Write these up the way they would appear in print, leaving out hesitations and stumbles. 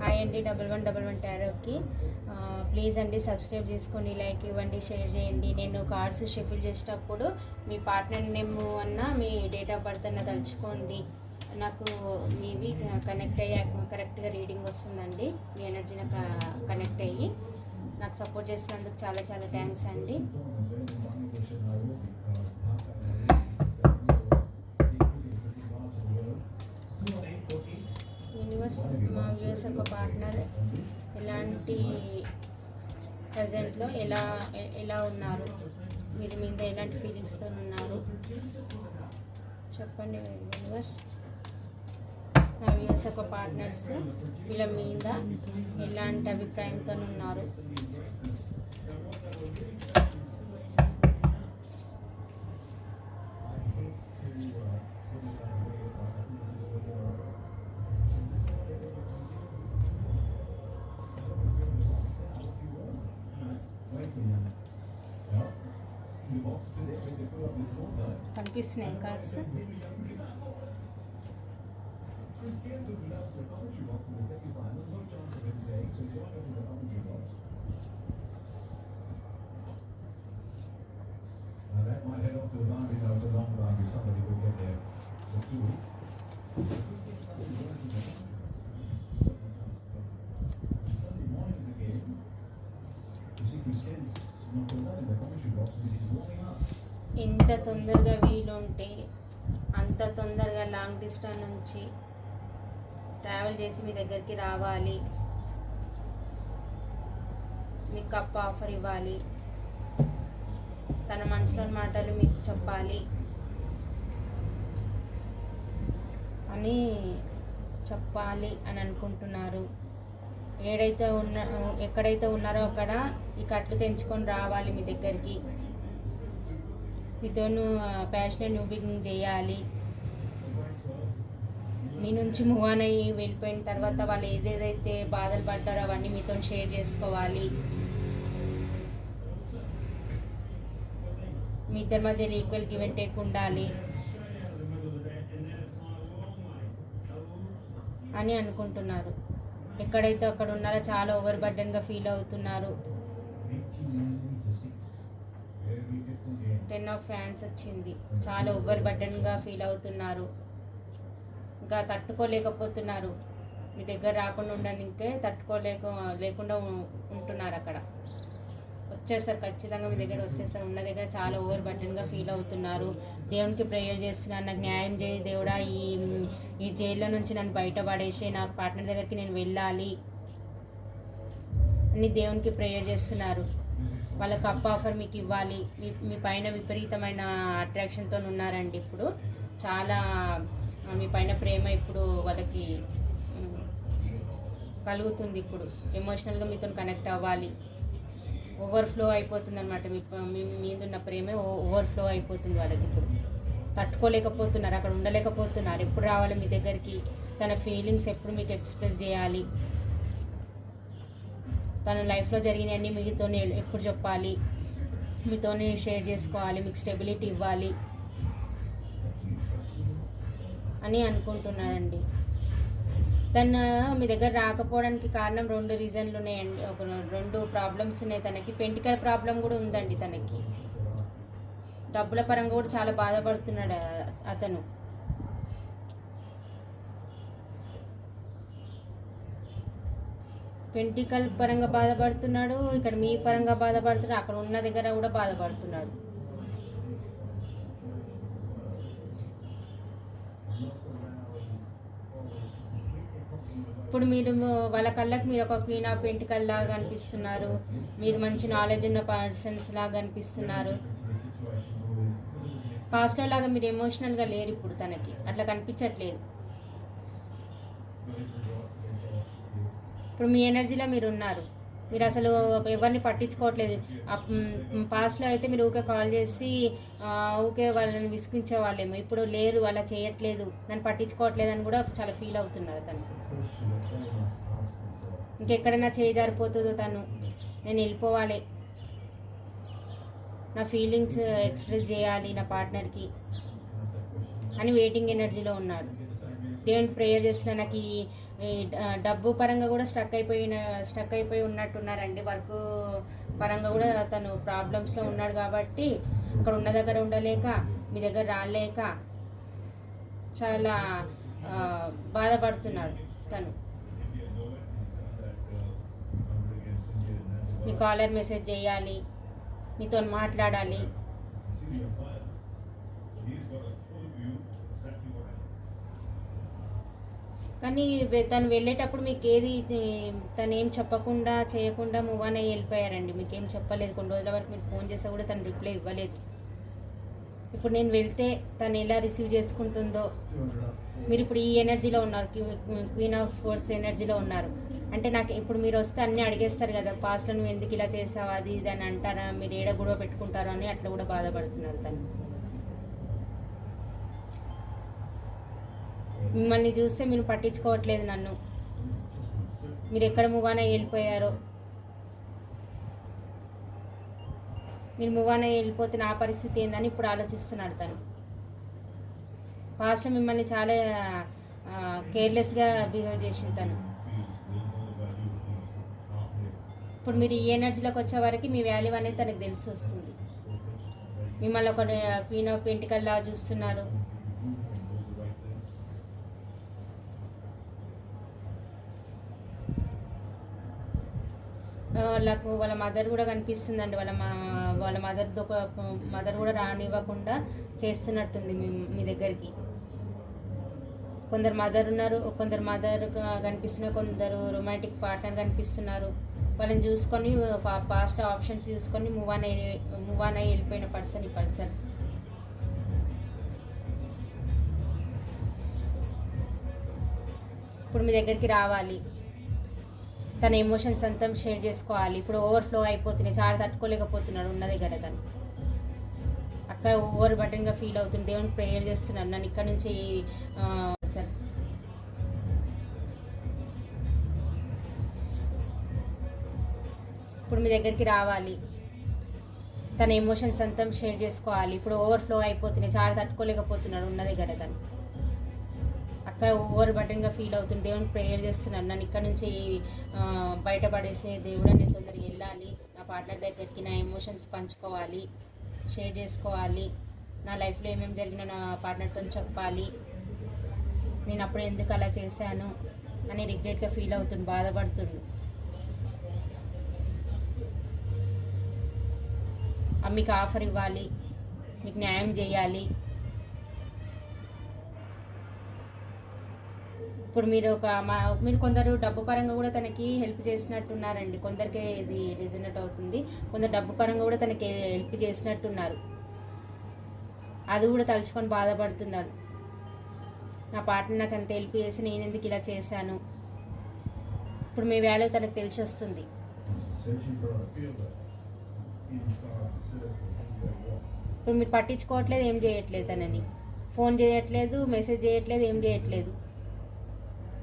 Hi అండి, 1111 టారోకి please అండి subscribe చేసుకొని లైక్ ఇవ్వండి, షేర్ చేయండి. నేను కార్డ్స్ షఫుల్ చేసేటప్పుడు మీ పార్ట్నర్ నేమ్ అన్న మీ డేట్ ఆఫ్ బర్త్ అన్న తలుచుకోండి. నాకు మీవి కనెక్ట్ అయ్యాక కరెక్ట్గా రీడింగ్ వస్తుందండి. మీ ఎనర్జీ నాకు కనెక్ట్ అయ్యి నాకు సపోర్ట్ చేసినందుకు చాలా చాలా థ్యాంక్స్ అండి. యూనివర్స్, మా వ్యూస్ ఒక పార్ట్నర్ ఎలాంటి ప్రజెంట్లో ఎలా ఉన్నారు, మీరు మీద ఎలాంటి ఫీలింగ్స్తో ఉన్నారు చెప్పండి యూనివర్స్. మా వ్యూస్ ఒక పార్ట్నర్స్ వీళ్ళ మీద ఎలాంటి అభిప్రాయంతో ఉన్నారు. కనిపిస్తున్నాయి cards. That might head off to the line, it's a long run, somebody will get there. So two. Sunday morning again, you see Christians not in the commentary box, but he's warming up. ఎంత తొందరగా వీలుంటే అంత తొందరగా long distance నుంచి travel చేసి మీ దగ్గరికి రావాలి, మీకు కప్ ఆఫర్ ఇవ్వాలి, తన మనసులోని మాటలు మీకు చెప్పాలి అని అనుకుంటున్నారు. ఎక్కడైతే ఉన్నారో అక్కడ ఈ కట్లు తెంచుకొని రావాలి మీ దగ్గరికి. మీతోను ప్యాషనెట్ న్యూ బిగినింగ్ చేయాలి. మీ నుంచి మూవ్ ఆన్ అయ్యి వెళ్ళిపోయిన తర్వాత వాళ్ళు ఏదేదైతే బాధలు పడ్డారో అవన్నీ మీతో షేర్ చేసుకోవాలి. మీ ఇద్దరి మధ్య ఈక్వల్ గివ్ అండ్ టేక్ ఉండాలి అని అనుకుంటున్నారు. ఎక్కడైతే అక్కడ ఉన్నారో చాలా ఓవర్ బర్డెన్గా ఫీల్ అవుతున్నారు. 10 ఆఫ్ ఫ్యాన్స్ వచ్చింది. చాలా ఓవర్ బర్డెన్గా ఫీల్ అవుతున్నారు, ఇంకా తట్టుకోలేకపోతున్నారు. మీ దగ్గర రాకుండా ఉండడానికే లేకుండా ఉంటున్నారు. అక్కడ వచ్చేస్తారు, ఖచ్చితంగా మీ దగ్గర వచ్చేస్తారు. ఉన్న దగ్గర చాలా ఓవర్ బర్డెన్గా ఫీల్ అవుతున్నారు. దేవునికి ప్రేయర్ చేస్తున్నారు, నాకు న్యాయం చేయి దేవుడా, ఈ జైల్లో నుంచి నన్ను బయటపడేసి నాకు పార్ట్నర్ దగ్గరికి నేను వెళ్ళాలి అని దేవునికి ప్రేయర్ చేస్తున్నారు. వాళ్ళకి కప్ ఆఫర్ మీకు ఇవ్వాలి. మీ పైన విపరీతమైన అట్రాక్షన్తో ఉన్నారండి. ఇప్పుడు చాలా మీ పైన ప్రేమ ఇప్పుడు వాళ్ళకి కలుగుతుంది. ఇప్పుడు ఎమోషనల్గా మీతో కనెక్ట్ అవ్వాలి. ఓవర్ఫ్లో అయిపోతుంది అనమాట. మీ మీద ఉన్న ప్రేమే ఓవర్ఫ్లో అయిపోతుంది వాళ్ళకి. ఇప్పుడు తట్టుకోలేకపోతున్నారు, అక్కడ ఉండలేకపోతున్నారు. ఎప్పుడు రావాలి మీ దగ్గరికి, తన ఫీలింగ్స్ ఎప్పుడు మీకు ఎక్స్ప్రెస్ చేయాలి, తన లైఫ్లో జరిగినవన్నీ మీతో ఎప్పుడు చెప్పాలి, మీతోనే షేర్ చేసుకోవాలి, మీకు స్టెబిలిటీ ఇవ్వాలి అని అనుకుంటున్నాడండి. తను మీ దగ్గర రాకపోవడానికి కారణం 2 రీజన్లు ఉన్నాయండి. 2 ప్రాబ్లమ్స్ ఉన్నాయి తనకి. పెంటికల్ ప్రాబ్లం కూడా ఉందండి తనకి. డబ్బుల పరంగా కూడా చాలా బాధపడుతున్నాడు అతను. పెంటికల్ పరంగా బాధపడుతున్నాడు, ఇక్కడ మీ పరంగా బాధపడుతున్నాడు, అక్కడ ఉన్న దగ్గర కూడా బాధపడుతున్నాడు. ఇప్పుడు మీరు వాళ్ళ కళ్ళకి మీరు ఒక క్వీన్ ఆఫ్ పెంటికల్ లాగా అనిపిస్తున్నారు. మీరు మంచి నాలెడ్జ్ ఉన్న పర్సన్స్ లాగా అనిపిస్తున్నారు. పాస్ట్లో లాగా మీరు ఎమోషనల్గా లేరు ఇప్పుడు. తనకి అట్లా కనిపించట్లేదు. ఇప్పుడు మీ ఎనర్జీలో మీరు ఉన్నారు. మీరు అసలు ఎవరిని పట్టించుకోవట్లేదు. పాస్ట్లో అయితే మీరు ఊకే కాల్ చేసి ఊకే వాళ్ళని విసిగించే వాళ్ళేమో. ఇప్పుడు లేరు, అలా చేయట్లేదు, నన్ను పట్టించుకోవట్లేదు అని కూడా చాలా ఫీల్ అవుతున్నారు తను. ఇంకెక్కడైనా చేజారిపోతుందో తను, నేను వెళ్ళిపోవాలి, నా ఫీలింగ్స్ ఎక్స్ప్రెస్ చేయాలి నా పార్ట్నర్కి అని వెయిటింగ్ ఎనర్జీలో ఉన్నాడు. దేవుని ప్రేయర్ చేస్తున్నా, నాకు ఈ ఈ డబ్బు పరంగా కూడా స్ట్రక్ అయిపోయి ఉన్నట్టున్నారండి. వర్క్ పరంగా కూడా తను ప్రాబ్లమ్స్లో ఉన్నాడు కాబట్టి అక్కడ ఉన్న దగ్గర ఉండలేక మీ దగ్గర రాలేక చాలా బాధపడుతున్నాడు తను. మీ కాలర్ మెసేజ్ చేయాలి, మీతో మాట్లాడాలి. కానీ తను వెళ్ళేటప్పుడు మీకు ఏది తను ఏం చెప్పకుండా చేయకుండా మూవ్ ఆన్ అయ్యి వెళ్ళిపోయారండి. మీకు ఏం చెప్పలేదు. కొన్ని రోజుల వరకు మీరు ఫోన్ చేస్తే కూడా తను రిప్లై ఇవ్వలేదు. ఇప్పుడు నేను వెళ్తే తను ఎలా రిసీవ్ చేసుకుంటుందో, మీరు ఇప్పుడు ఈ ఎనర్జీలో ఉన్నారు, క్వీన్ ఆఫ్ స్పోర్ట్స్ ఎనర్జీలో ఉన్నారు అంటే నాకు ఇప్పుడు మీరు వస్తే అన్నీ అడిగేస్తారు కదా, పాస్ట్లో నువ్వు ఎందుకు ఇలా చేసావు అది ఇది అని అంటారా, మీరు ఏడ గొడవ పెట్టుకుంటారో అని అట్లా కూడా బాధపడుతున్నారు తను. మిమ్మల్ని చూస్తే మీరు పట్టించుకోవట్లేదు నన్ను, మీరు ఎక్కడ మూవ్ ఆన్ అయ్యి వెళ్ళిపోయారో, మీరు మూవ్ ఆన్ అయ్యి వెళ్ళిపోతే నా పరిస్థితి ఏందని ఇప్పుడు ఆలోచిస్తున్నాడు తను. పాస్ట్లో మిమ్మల్ని చాలా కేర్లెస్గా బిహేవ్ చేసింది తను. ఇప్పుడు మీరు ఈ ఎనర్జీలోకి వచ్చే వరకు మీ వాల్యూ అనేది తనకు తెలిసి వస్తుంది. మిమ్మల్ని ఒక క్వీన్ ఆఫ్ పెంటికల్ లా చూస్తున్నారు. వాళ్ళకు వాళ్ళ మదర్ కూడా కనిపిస్తుందండి. వాళ్ళ మదర్ కూడా రానివ్వకుండా చేస్తున్నట్టుంది మీ దగ్గరికి. కొందరు మదర్ ఉన్నారు, కొందరు మదర్ కనిపిస్తున్నారు, కొందరు రొమాంటిక్ పార్ట్నర్ కనిపిస్తున్నారు. వాళ్ళని చూసుకొని పాస్ట్ ఆప్షన్స్ చూసుకొని మూవ్ ఆన్ అయ్యి వెళ్ళిపోయిన పర్సన్ ఈ పర్సన్. ఇప్పుడు మీ దగ్గరికి రావాలి, తన ఎమోషన్స్ అంతా షేర్ చేసుకోవాలి. ఇప్పుడు ఓవర్ఫ్లో అయిపోతున్నాయి, చాలా తట్టుకోలేకపోతున్నాడు ఉన్న దగ్గర తను. అక్కడ ఓవర్ బటన్గా ఫీల్ అవుతుంది. దేవుని ప్రేయర్ చేస్తున్నాను, నన్ను ఇక్కడ నుంచి సార్ ఇప్పుడు మీ దగ్గరికి రావాలి, తన ఎమోషన్స్ అంతా షేర్ చేసుకోవాలి. ఇప్పుడు ఓవర్ఫ్లో అయిపోతున్నాయి, చాలా తట్టుకోలేకపోతున్నాడు ఉన్న దగ్గర తను. అక్కడ ఓవర్ బటన్గా ఫీల్ అవుతుంది. దేవుని ప్రేయర్ చేస్తున్నాను, నన్ను ఇక్కడ నుంచి బయటపడేసే దేవుడు, నేను తొందరగా వెళ్ళాలి, నా పార్ట్నర్ దగ్గరికి నా ఎమోషన్స్ పంచుకోవాలి, షేర్ చేసుకోవాలి, నా లైఫ్లో ఏమేమి జరిగినా నా పార్ట్నర్తో చెప్పాలి, నేను అప్పుడు ఎందుకు అలా చేశాను అని రిగ్రెట్గా ఫీల్ అవుతుంది, బాధపడుతుంది. మీకు ఆఫర్ ఇవ్వాలి, మీకు న్యాయం చేయాలి. ఇప్పుడు మీరు కొందరు డబ్బు పరంగా కూడా తనకి హెల్ప్ చేసినట్టున్నారండి. కొందరికి ఇది రిజనెట్ అవుతుంది. కొందరు డబ్బు పరంగా కూడా తనకి హెల్ప్ చేసినట్టున్నారు. అది కూడా తలుచుకొని బాధపడుతున్నారు. నా పార్ట్నర్ నాకు అంత హెల్ప్ చేసి నేను ఎందుకు ఇలా చేశాను. ఇప్పుడు మీ వాల్యూ తనకు తెలిసి వస్తుంది. ఇప్పుడు మీరు పట్టించుకోవట్లేదు, ఏం చేయట్లేదు, తనని ఫోన్ చేయట్లేదు, మెసేజ్ చేయట్లేదు, ఏం చేయట్లేదు.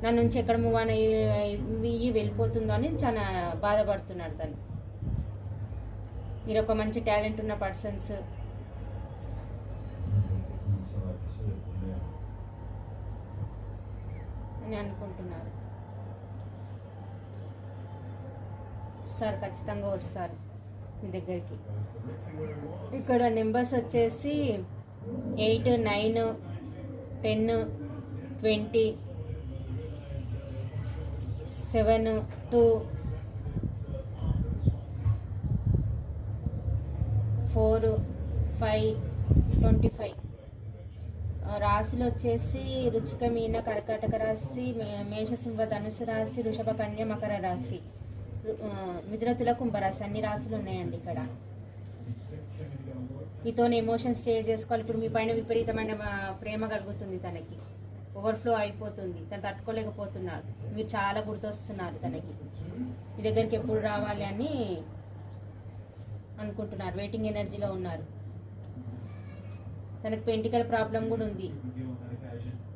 నా నుంచి ఎక్కడ మూవ్ ఆన్ అయ్యి వెళ్ళిపోతుందో అని చాలా బాధపడుతున్నాడు తను. మీరు ఒక మంచి టాలెంట్ ఉన్న పర్సన్స్. అని అనుకుంటున్నారు. సార్ ఖచ్చితంగా వస్తారు మీ దగ్గరికి. ఇక్కడ నెంబర్స్ వచ్చేసి 8, 9, 10, 20, 7, 2, 4, 5, 25. రాశులు వచ్చేసి రుచిక, మీన, కర్కాటక రాశి, మేషసింహ, ధనుసు రాశి, వృషభ, కన్య, మకర రాశి, మిథున, తుల, కుంభరాశి, అన్ని రాశులు ఉన్నాయండి ఇక్కడ. మీతో ఎమోషన్స్ షేర్ చేసుకోవాలి. ఇప్పుడు మీ పైన విపరీతమైన ప్రేమ కలుగుతుంది తనకి, ఓవర్ఫ్లో అయిపోతుంది, తను తట్టుకోలేకపోతున్నారు. మీరు చాలా గుర్తొస్తున్నారు తనకి. మీ దగ్గరికి ఎప్పుడు రావాలి అని అనుకుంటున్నారు. వెయిటింగ్ ఎనర్జీలో ఉన్నారు. తనకు పెంటికల్ ప్రాబ్లం కూడా ఉంది.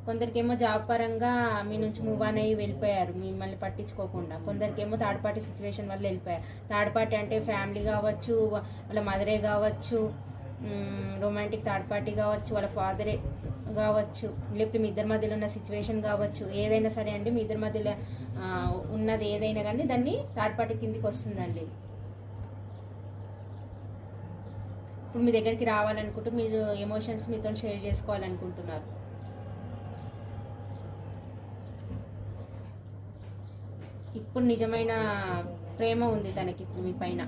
కొందరికేమో జాబ్ పరంగా మీ నుంచి మూవ్ ఆన్ అయ్యి వెళ్ళిపోయారు మిమ్మల్ని పట్టించుకోకుండా. కొందరికేమో థర్డ్ పార్టీ సిచ్యువేషన్ వల్ల వెళ్ళిపోయారు. థర్డ్ పార్టీ అంటే ఫ్యామిలీ కావచ్చు, వాళ్ళ మదరే కావచ్చు, రొమాంటిక్ థర్డ్ పార్టీ కావచ్చు, వాళ్ళ ఫాదరే కావచ్చు, లేకపోతే మీ ఇద్దరి మధ్యలో ఉన్న సిచ్యువేషన్ కావచ్చు, ఏదైనా సరే అండి, మీ ఇద్దరి మధ్యలో ఉన్నది ఏదైనా కానీ దాన్ని థర్డ్ పార్టీ కిందికి వస్తుందండి. ఇప్పుడు మీ దగ్గరికి రావాలనుకుంటూ మీరు ఎమోషన్స్ మీతో షేర్ చేసుకోవాలనుకుంటున్నారు. ఇప్పుడు నిజమైన ప్రేమ ఉంది తనకి ఇప్పుడు మీ పైన.